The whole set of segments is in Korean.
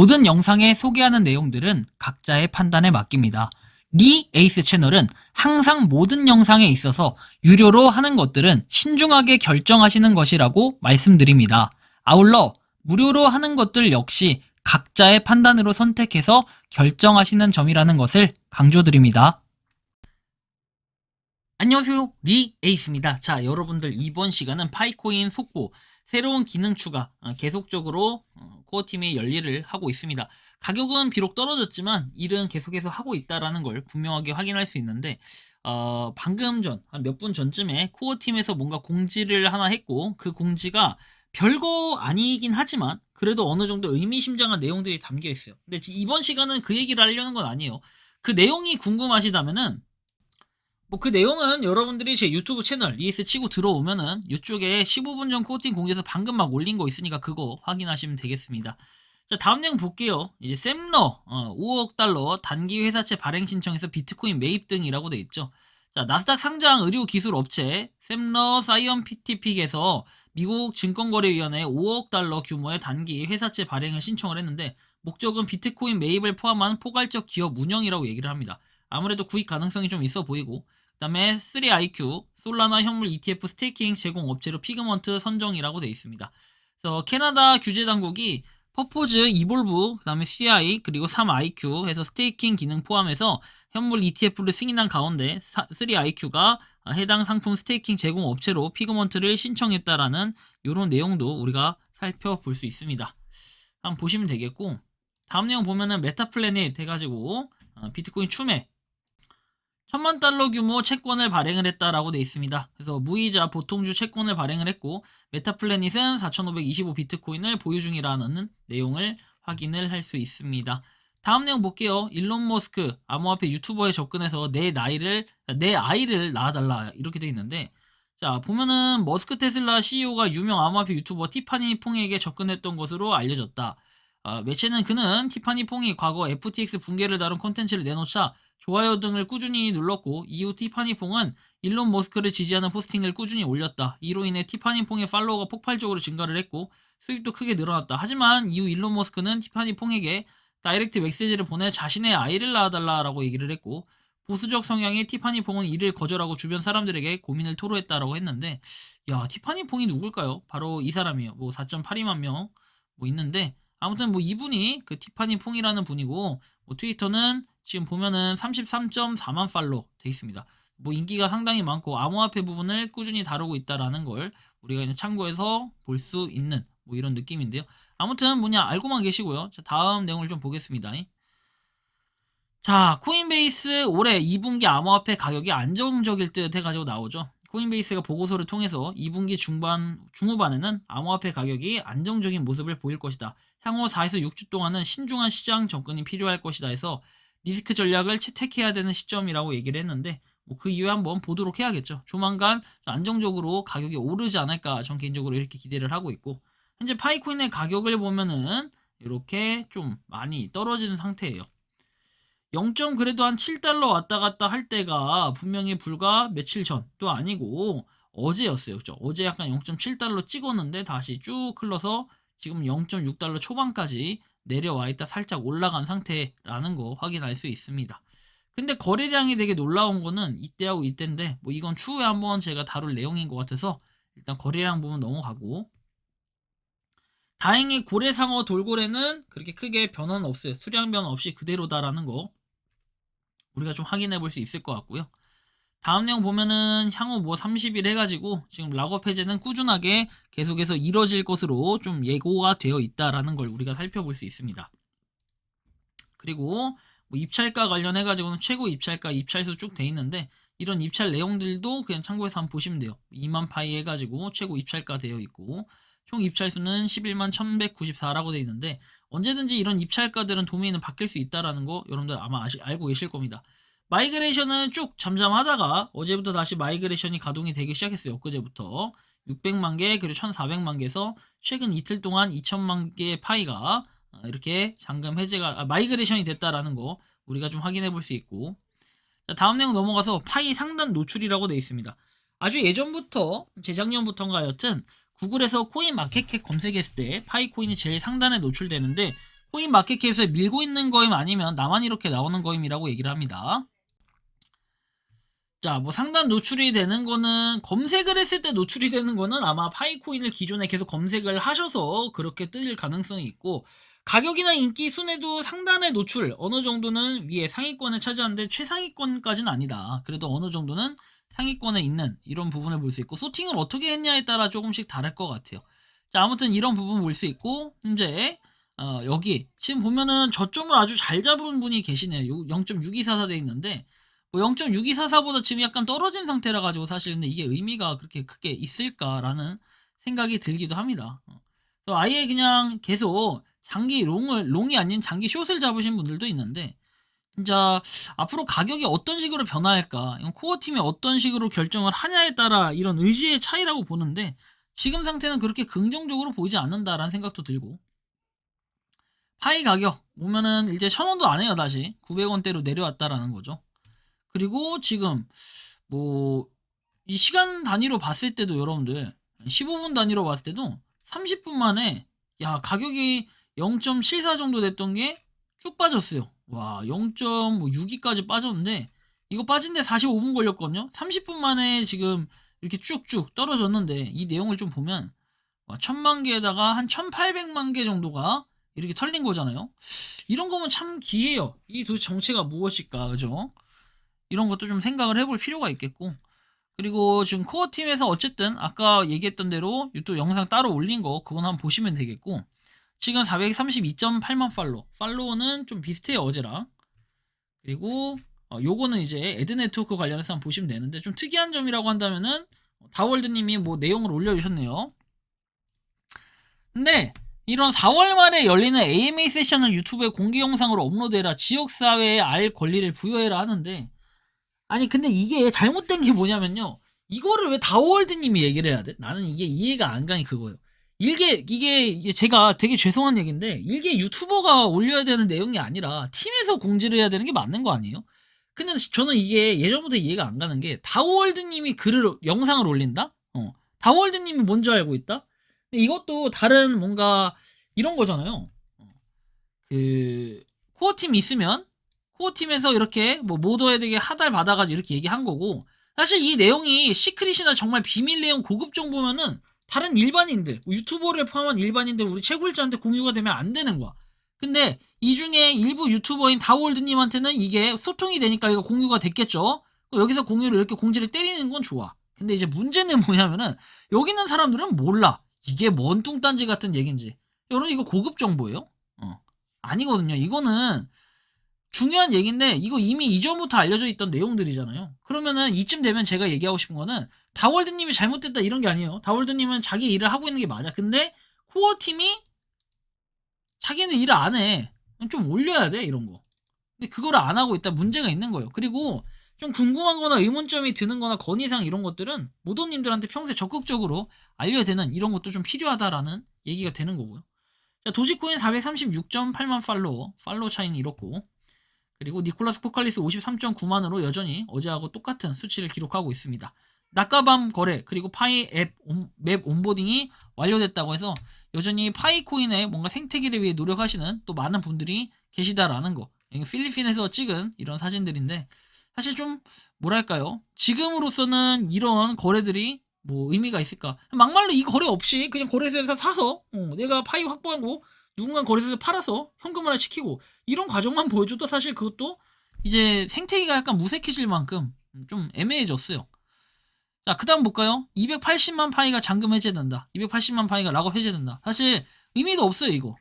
모든 영상에 소개하는 내용들은 각자의 판단에 맡깁니다. 리 에이스 채널은 항상 모든 영상에 있어서 유료로 하는 것들은 신중하게 결정하시는 것이라고 말씀드립니다. 아울러 무료로 하는 것들 역시 각자의 판단으로 선택해서 결정하시는 점이라는 것을 강조드립니다. 안녕하세요, 리 에이스입니다. 자, 여러분들 이번 시간은 파이코인 속보 새로운 기능 추가 계속적으로 코어팀이 열일을 하고 있습니다. 가격은 비록 떨어졌지만 일은 계속해서 하고 있다라는 걸 분명하게 확인할 수 있는데 방금 전 한 몇 분 전쯤에 코어팀에서 뭔가 공지를 하나 했고, 그 공지가 별거 아니긴 하지만 그래도 어느 정도 의미심장한 내용들이 담겨 있어요. 근데 이번 시간은 그 얘기를 하려는 건 아니에요. 그 내용이 궁금하시다면은 그 내용은 여러분들이 제 유튜브 채널 ES 치고 들어오면은 이쪽에 15분 전 코어팀 공지에서 방금 막 올린 거 있으니까 그거 확인하시면 되겠습니다. 자, 다음 내용 볼게요. 이제 샘러 5억 달러 단기 회사채 발행 신청에서 비트코인 매입 등이라고 돼 있죠. 자, 나스닥 상장 의료 기술 업체 샘러 사이언티픽에서 미국 증권거래위원회에 5억 달러 규모의 단기 회사채 발행을 신청을 했는데, 목적은 비트코인 매입을 포함한 포괄적 기업 운영이라고 얘기를 합니다. 아무래도 구입 가능성이 좀 있어 보이고, 그 다음에 3IQ, 솔라나 현물 ETF 스테이킹 제공 업체로 피그먼트 선정이라고 되어 있습니다. 그래서 캐나다 규제 당국이 퍼포즈, 이볼브, 그 다음에 CI, 그리고 3IQ 해서 스테이킹 기능 포함해서 현물 ETF를 승인한 가운데 3IQ가 해당 상품 스테이킹 제공 업체로 피그먼트를 신청했다라는 이런 내용도 우리가 살펴볼 수 있습니다. 한번 보시면 되겠고, 다음 내용 보면은 메타플래닛 해가지고 비트코인 추매 1000만 달러 규모 채권을 발행을 했다라고 되어 있습니다. 그래서 무이자 보통주 채권을 발행을 했고, 메타플래닛은 4525 비트코인을 보유 중이라는 내용을 확인을 할 수 있습니다. 다음 내용 볼게요. 일론 머스크 암호화폐 유튜버에 접근해서 내 아이를 낳아달라 이렇게 되어 있는데, 자 보면은 머스크 테슬라 CEO가 유명 암호화폐 유튜버 티파니 퐁에게 접근했던 것으로 알려졌다. 매체는 그는 티파니 퐁이 과거 FTX 붕괴를 다룬 콘텐츠를 내놓자 좋아요 등을 꾸준히 눌렀고, 이후 티파니 퐁은 일론 머스크를 지지하는 포스팅을 꾸준히 올렸다. 이로 인해 티파니 퐁의 팔로워가 폭발적으로 증가를 했고 수익도 크게 늘어났다. 하지만 이후 일론 머스크는 티파니 퐁에게 다이렉트 메시지를 보내 자신의 아이를 낳아달라고 얘기를 했고, 보수적 성향의 티파니 퐁은 이를 거절하고 주변 사람들에게 고민을 토로했다라고 했는데, 야, 티파니 퐁이 누굴까요? 바로 이 사람이에요. 4.82만 명 있는데, 아무튼 이분이 그 티파니 퐁이라는 분이고, 트위터는 지금 보면은 33.4만 팔로 돼 있습니다. 인기가 상당히 많고 암호화폐 부분을 꾸준히 다루고 있다라는 걸 우리가 이제 참고해서 볼 수 있는 이런 느낌인데요. 아무튼 알고만 계시고요. 자, 다음 내용을 좀 보겠습니다. 자, 코인베이스 올해 2분기 암호화폐 가격이 안정적일 듯 해가지고 나오죠. 코인베이스가 보고서를 통해서 2분기 중후반에는 암호화폐 가격이 안정적인 모습을 보일 것이다. 향후 4에서 6주 동안은 신중한 시장 접근이 필요할 것이다 해서 리스크 전략을 채택해야 되는 시점이라고 얘기를 했는데, 그 이후에 한번 보도록 해야겠죠. 조만간 안정적으로 가격이 오르지 않을까 전 개인적으로 이렇게 기대를 하고 있고, 현재 파이코인의 가격을 보면은 이렇게 좀 많이 떨어지는 상태예요. 0. 그래도 한 7달러 왔다 갔다 할 때가 분명히 불과 며칠 전도 아니고 어제였어요. 그죠? 어제 약간 0.7달러 찍었는데 다시 쭉 흘러서 지금 0.6달러 초반까지 내려와 있다 살짝 올라간 상태라는 거 확인할 수 있습니다. 근데 거래량이 되게 놀라운 거는 이때하고 이때인데, 이건 추후에 한번 제가 다룰 내용인 것 같아서 일단 거래량 부분 넘어가고, 다행히 고래상어 돌고래는 그렇게 크게 변화는 없어요. 수량 변화 없이 그대로다라는 거 우리가 좀 확인해 볼 수 있을 것 같고요. 다음 내용 보면은 향후 30일 해가지고 지금 락업 해제는 꾸준하게 계속해서 이뤄질 것으로 좀 예고가 되어 있다라는 걸 우리가 살펴볼 수 있습니다. 그리고 입찰가 관련해가지고는 최고 입찰가, 입찰수 쭉 돼 있는데, 이런 입찰 내용들도 그냥 참고해서 한번 보시면 돼요. 2만 파이 해가지고 최고 입찰가 되어 있고, 총 입찰수는 11만 1194라고 되어 있는데, 언제든지 이런 입찰가들은 도메인은 바뀔 수 있다라는 거 여러분들 아마 알고 계실 겁니다. 마이그레이션은 쭉 잠잠하다가 어제부터 다시 마이그레이션이 가동이 되기 시작했어요. 엊그제부터 600만 개 그리고 1400만 개에서 최근 이틀 동안 2000만 개의 파이가 이렇게 잠금 해제가 마이그레이션이 됐다라는 거 우리가 좀 확인해 볼 수 있고, 자, 다음 내용 넘어가서 파이 상단 노출이라고 되어 있습니다. 아주 예전부터 재작년부터인가 여튼 구글에서 코인 마켓캡 검색했을 때 파이코인이 제일 상단에 노출되는데, 코인 마켓캡에서 밀고 있는 거임 아니면 나만 이렇게 나오는 거임이라고 얘기를 합니다. 자, 뭐 상단 노출이 되는 거는 검색을 했을 때 노출이 되는 거는 아마 파이코인을 기존에 계속 검색을 하셔서 그렇게 뜰 가능성이 있고, 가격이나 인기 순에도 상단의 노출 어느 정도는 위에 상위권을 차지하는데 최상위권까지는 아니다. 그래도 어느 정도는 상위권에 있는 이런 부분을 볼 수 있고, 소팅을 어떻게 했냐에 따라 조금씩 다를 것 같아요. 자, 아무튼 이런 부분 볼 수 있고, 이제 여기 지금 보면은 저점을 아주 잘 잡은 분이 계시네요. 0.6244 돼 있는데 뭐 0.6244보다 지금 약간 떨어진 상태라 가지고 사실 근데 이게 의미가 그렇게 크게 있을까라는 생각이 들기도 합니다. 그래서 아예 그냥 계속 장기 롱이 아닌 장기 숏을 잡으신 분들도 있는데, 진짜 앞으로 가격이 어떤 식으로 변화할까, 이건 코어 팀이 어떤 식으로 결정을 하냐에 따라 이런 의지의 차이라고 보는데, 지금 상태는 그렇게 긍정적으로 보이지 않는다라는 생각도 들고, 파이 가격 보면은 이제 1,000원도 안 해요. 다시 900원대로 내려왔다라는 거죠. 그리고 지금 뭐 이 시간 단위로 봤을 때도 여러분들 15분 단위로 봤을 때도 30분 만에 야 가격이 0.74 정도 됐던 게 쭉 빠졌어요. 와 0.62까지 빠졌는데, 이거 빠진 데 45분 걸렸거든요. 30분 만에 지금 이렇게 쭉쭉 떨어졌는데, 이 내용을 좀 보면 1000만 개에다가 한 1800만 개 정도가 이렇게 털린 거잖아요. 이런 거면 참 기회예요. 이 도대체 정체가 무엇일까, 그죠? 이런 것도 좀 생각을 해볼 필요가 있겠고, 그리고 지금 코어 팀에서 어쨌든 아까 얘기했던 대로 유튜브 영상 따로 올린 거 그건 한번 보시면 되겠고, 지금 432.8만 팔로워는 좀 비슷해요, 어제랑. 그리고 요거는 이제 애드 네트워크 관련해서 한번 보시면 되는데, 좀 특이한 점이라고 한다면은 다월드님이 뭐 내용을 올려주셨네요. 근데 이런 4월 말에 열리는 AMA 세션을 유튜브에 공개 영상으로 업로드해라, 지역사회에 알 권리를 부여해라 하는데, 아니 근데 이게 잘못된 게 뭐냐면요, 이거를 왜 다워월드님이 얘기를 해야 돼? 나는 이게 이해가 안 가니 그거예요. 이게 제가 되게 죄송한 얘기인데, 이게 유튜버가 올려야 되는 내용이 아니라 팀에서 공지를 해야 되는 게 맞는 거 아니에요? 근데 저는 이게 예전부터 이해가 안 가는 게, 다워월드님이 영상을 올린다? 다워월드님이 뭔지 알고 있다? 근데 이것도 다른 뭔가 이런 거잖아요. 그 코어팀 있으면 코어팀에서 이렇게 뭐 모더헤드에게 하달 받아가지고 이렇게 얘기한 거고, 사실 이 내용이 시크릿이나 정말 비밀 내용 고급 정보면은 다른 일반인들, 뭐 유튜버를 포함한 일반인들, 우리 채굴자한테 공유가 되면 안 되는 거야. 근데 이 중에 일부 유튜버인 다월드님한테는 이게 소통이 되니까 이거 공유가 됐겠죠. 여기서 공유를 이렇게 공지를 때리는 건 좋아. 근데 이제 문제는 뭐냐면은 여기 있는 사람들은 몰라 이게 뭔 뚱딴지 같은 얘긴지. 여러분 이거 고급 정보예요? 아니거든요. 이거는 중요한 얘기인데, 이거 이미 이전부터 알려져 있던 내용들이잖아요. 그러면은 이쯤 되면 제가 얘기하고 싶은 거는, 다월드님이 잘못됐다 이런 게 아니에요. 다월드님은 자기 일을 하고 있는 게 맞아. 근데 코어팀이 자기는 일을 안 해. 좀 올려야 돼 이런 거. 근데 그거를 안 하고 있다, 문제가 있는 거예요. 그리고 좀 궁금한 거나 의문점이 드는 거나 건의사항 이런 것들은 모더님들한테 평소에 적극적으로 알려야 되는 이런 것도 좀 필요하다라는 얘기가 되는 거고요. 자, 도지코인 436.8만 팔로워 차이는 이렇고, 그리고 니콜라스 포칼리스 53.9만으로 여전히 어제하고 똑같은 수치를 기록하고 있습니다. 낮과 밤 거래, 그리고 파이 맵 온보딩이 완료됐다고 해서 여전히 파이 코인의 뭔가 생태계를 위해 노력하시는 또 많은 분들이 계시다라는 거. 필리핀에서 찍은 이런 사진들인데, 사실 좀 뭐랄까요, 지금으로서는 이런 거래들이 뭐 의미가 있을까? 막말로 이 거래 없이 그냥 거래소에서 사서 내가 파이 확보하고 누군가 거래소에서 팔아서 현금화를 시키고 이런 과정만 보여줘도 사실 그것도 이제 생태계가 약간 무색해질 만큼 좀 애매해졌어요. 자, 그 다음 볼까요? 280만 파이가 잠금 해제된다. 280만 파이가 락업 해제된다. 사실 의미도 없어요 이거.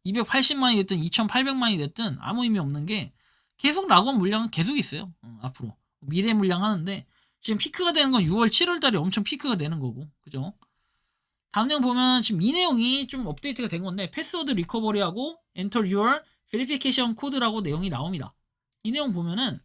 280만이 됐든 2800만이 됐든 아무 의미 없는 게, 계속 락업 물량은 계속 있어요. 앞으로 미래 물량 하는데, 지금 피크가 되는 건 6월 7월 달에 엄청 피크가 되는 거고, 그죠? 다음 내용 보면 지금 이 내용이 좀 업데이트가 된 건데, 패스워드 리커버리하고 Enter your verification code라고 내용이 나옵니다. 이 내용 보면은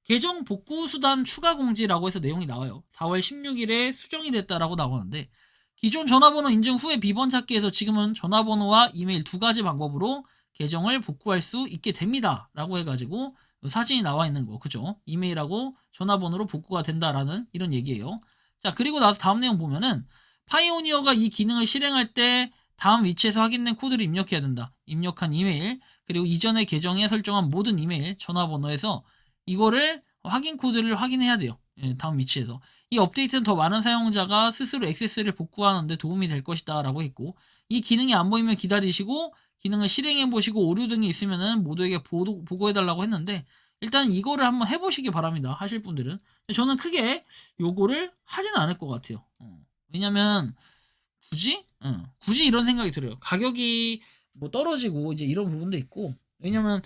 계정 복구 수단 추가 공지라고 해서 내용이 나와요. 4월 16일에 수정이 됐다라고 나오는데, 기존 전화번호 인증 후에 비번 찾기에서 지금은 전화번호와 이메일 두 가지 방법으로 계정을 복구할 수 있게 됩니다 라고 해가지고 사진이 나와 있는 거, 그죠? 이메일하고 전화번호로 복구가 된다라는 이런 얘기예요. 자, 그리고 나서 다음 내용 보면은 파이오니어가 이 기능을 실행할 때 다음 위치에서 확인된 코드를 입력해야 된다. 입력한 이메일, 그리고 이전에 계정에 설정한 모든 이메일, 전화번호에서 이거를 확인 코드를 확인해야 돼요. 다음 위치에서. 이 업데이트는 더 많은 사용자가 스스로 액세스를 복구하는 데 도움이 될 것이다 라고 했고, 이 기능이 안 보이면 기다리시고 기능을 실행해 보시고 오류 등이 있으면은 모두에게 보고해 달라고 했는데, 일단 이거를 한번 해보시기 바랍니다. 하실 분들은. 저는 크게 요거를 하진 않을 것 같아요. 왜냐면 굳이 이런 생각이 들어요. 가격이 뭐 떨어지고 이제 이런 부분도 있고, 왜냐면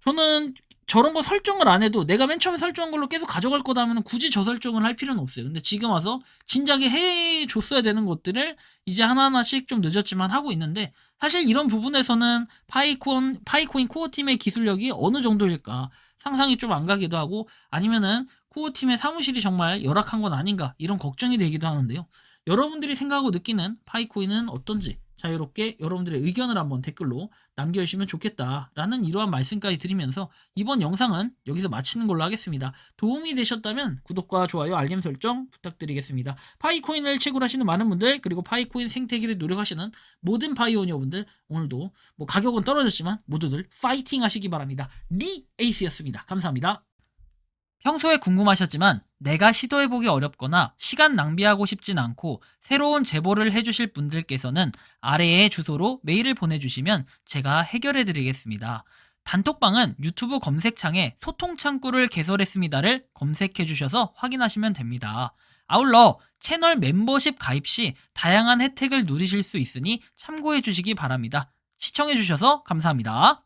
저는 저런 거 설정을 안 해도 내가 맨 처음에 설정한 걸로 계속 가져갈 거다 하면 굳이 저 설정을 할 필요는 없어요. 근데 지금 와서 진작에 해줬어야 되는 것들을 이제 하나하나씩 좀 늦었지만 하고 있는데, 사실 이런 부분에서는 파이코인 코어 팀의 기술력이 어느 정도일까 상상이 좀 안 가기도 하고, 아니면은 코어 팀의 사무실이 정말 열악한 건 아닌가 이런 걱정이 되기도 하는데요. 여러분들이 생각하고 느끼는 파이코인은 어떤지 자유롭게 여러분들의 의견을 한번 댓글로 남겨주시면 좋겠다라는 이러한 말씀까지 드리면서 이번 영상은 여기서 마치는 걸로 하겠습니다. 도움이 되셨다면 구독과 좋아요, 알림 설정 부탁드리겠습니다. 파이코인을 채굴하시는 많은 분들, 그리고 파이코인 생태계를 노력하시는 모든 파이오니어분들, 오늘도 뭐 가격은 떨어졌지만 모두들 파이팅 하시기 바랍니다. 리에이스였습니다. 감사합니다. 평소에 궁금하셨지만 내가 시도해보기 어렵거나 시간 낭비하고 싶진 않고 새로운 제보를 해주실 분들께서는 아래의 주소로 메일을 보내주시면 제가 해결해드리겠습니다. 단톡방은 유튜브 검색창에 소통창구를 개설했습니다를 검색해주셔서 확인하시면 됩니다. 아울러 채널 멤버십 가입 시 다양한 혜택을 누리실 수 있으니 참고해주시기 바랍니다. 시청해주셔서 감사합니다.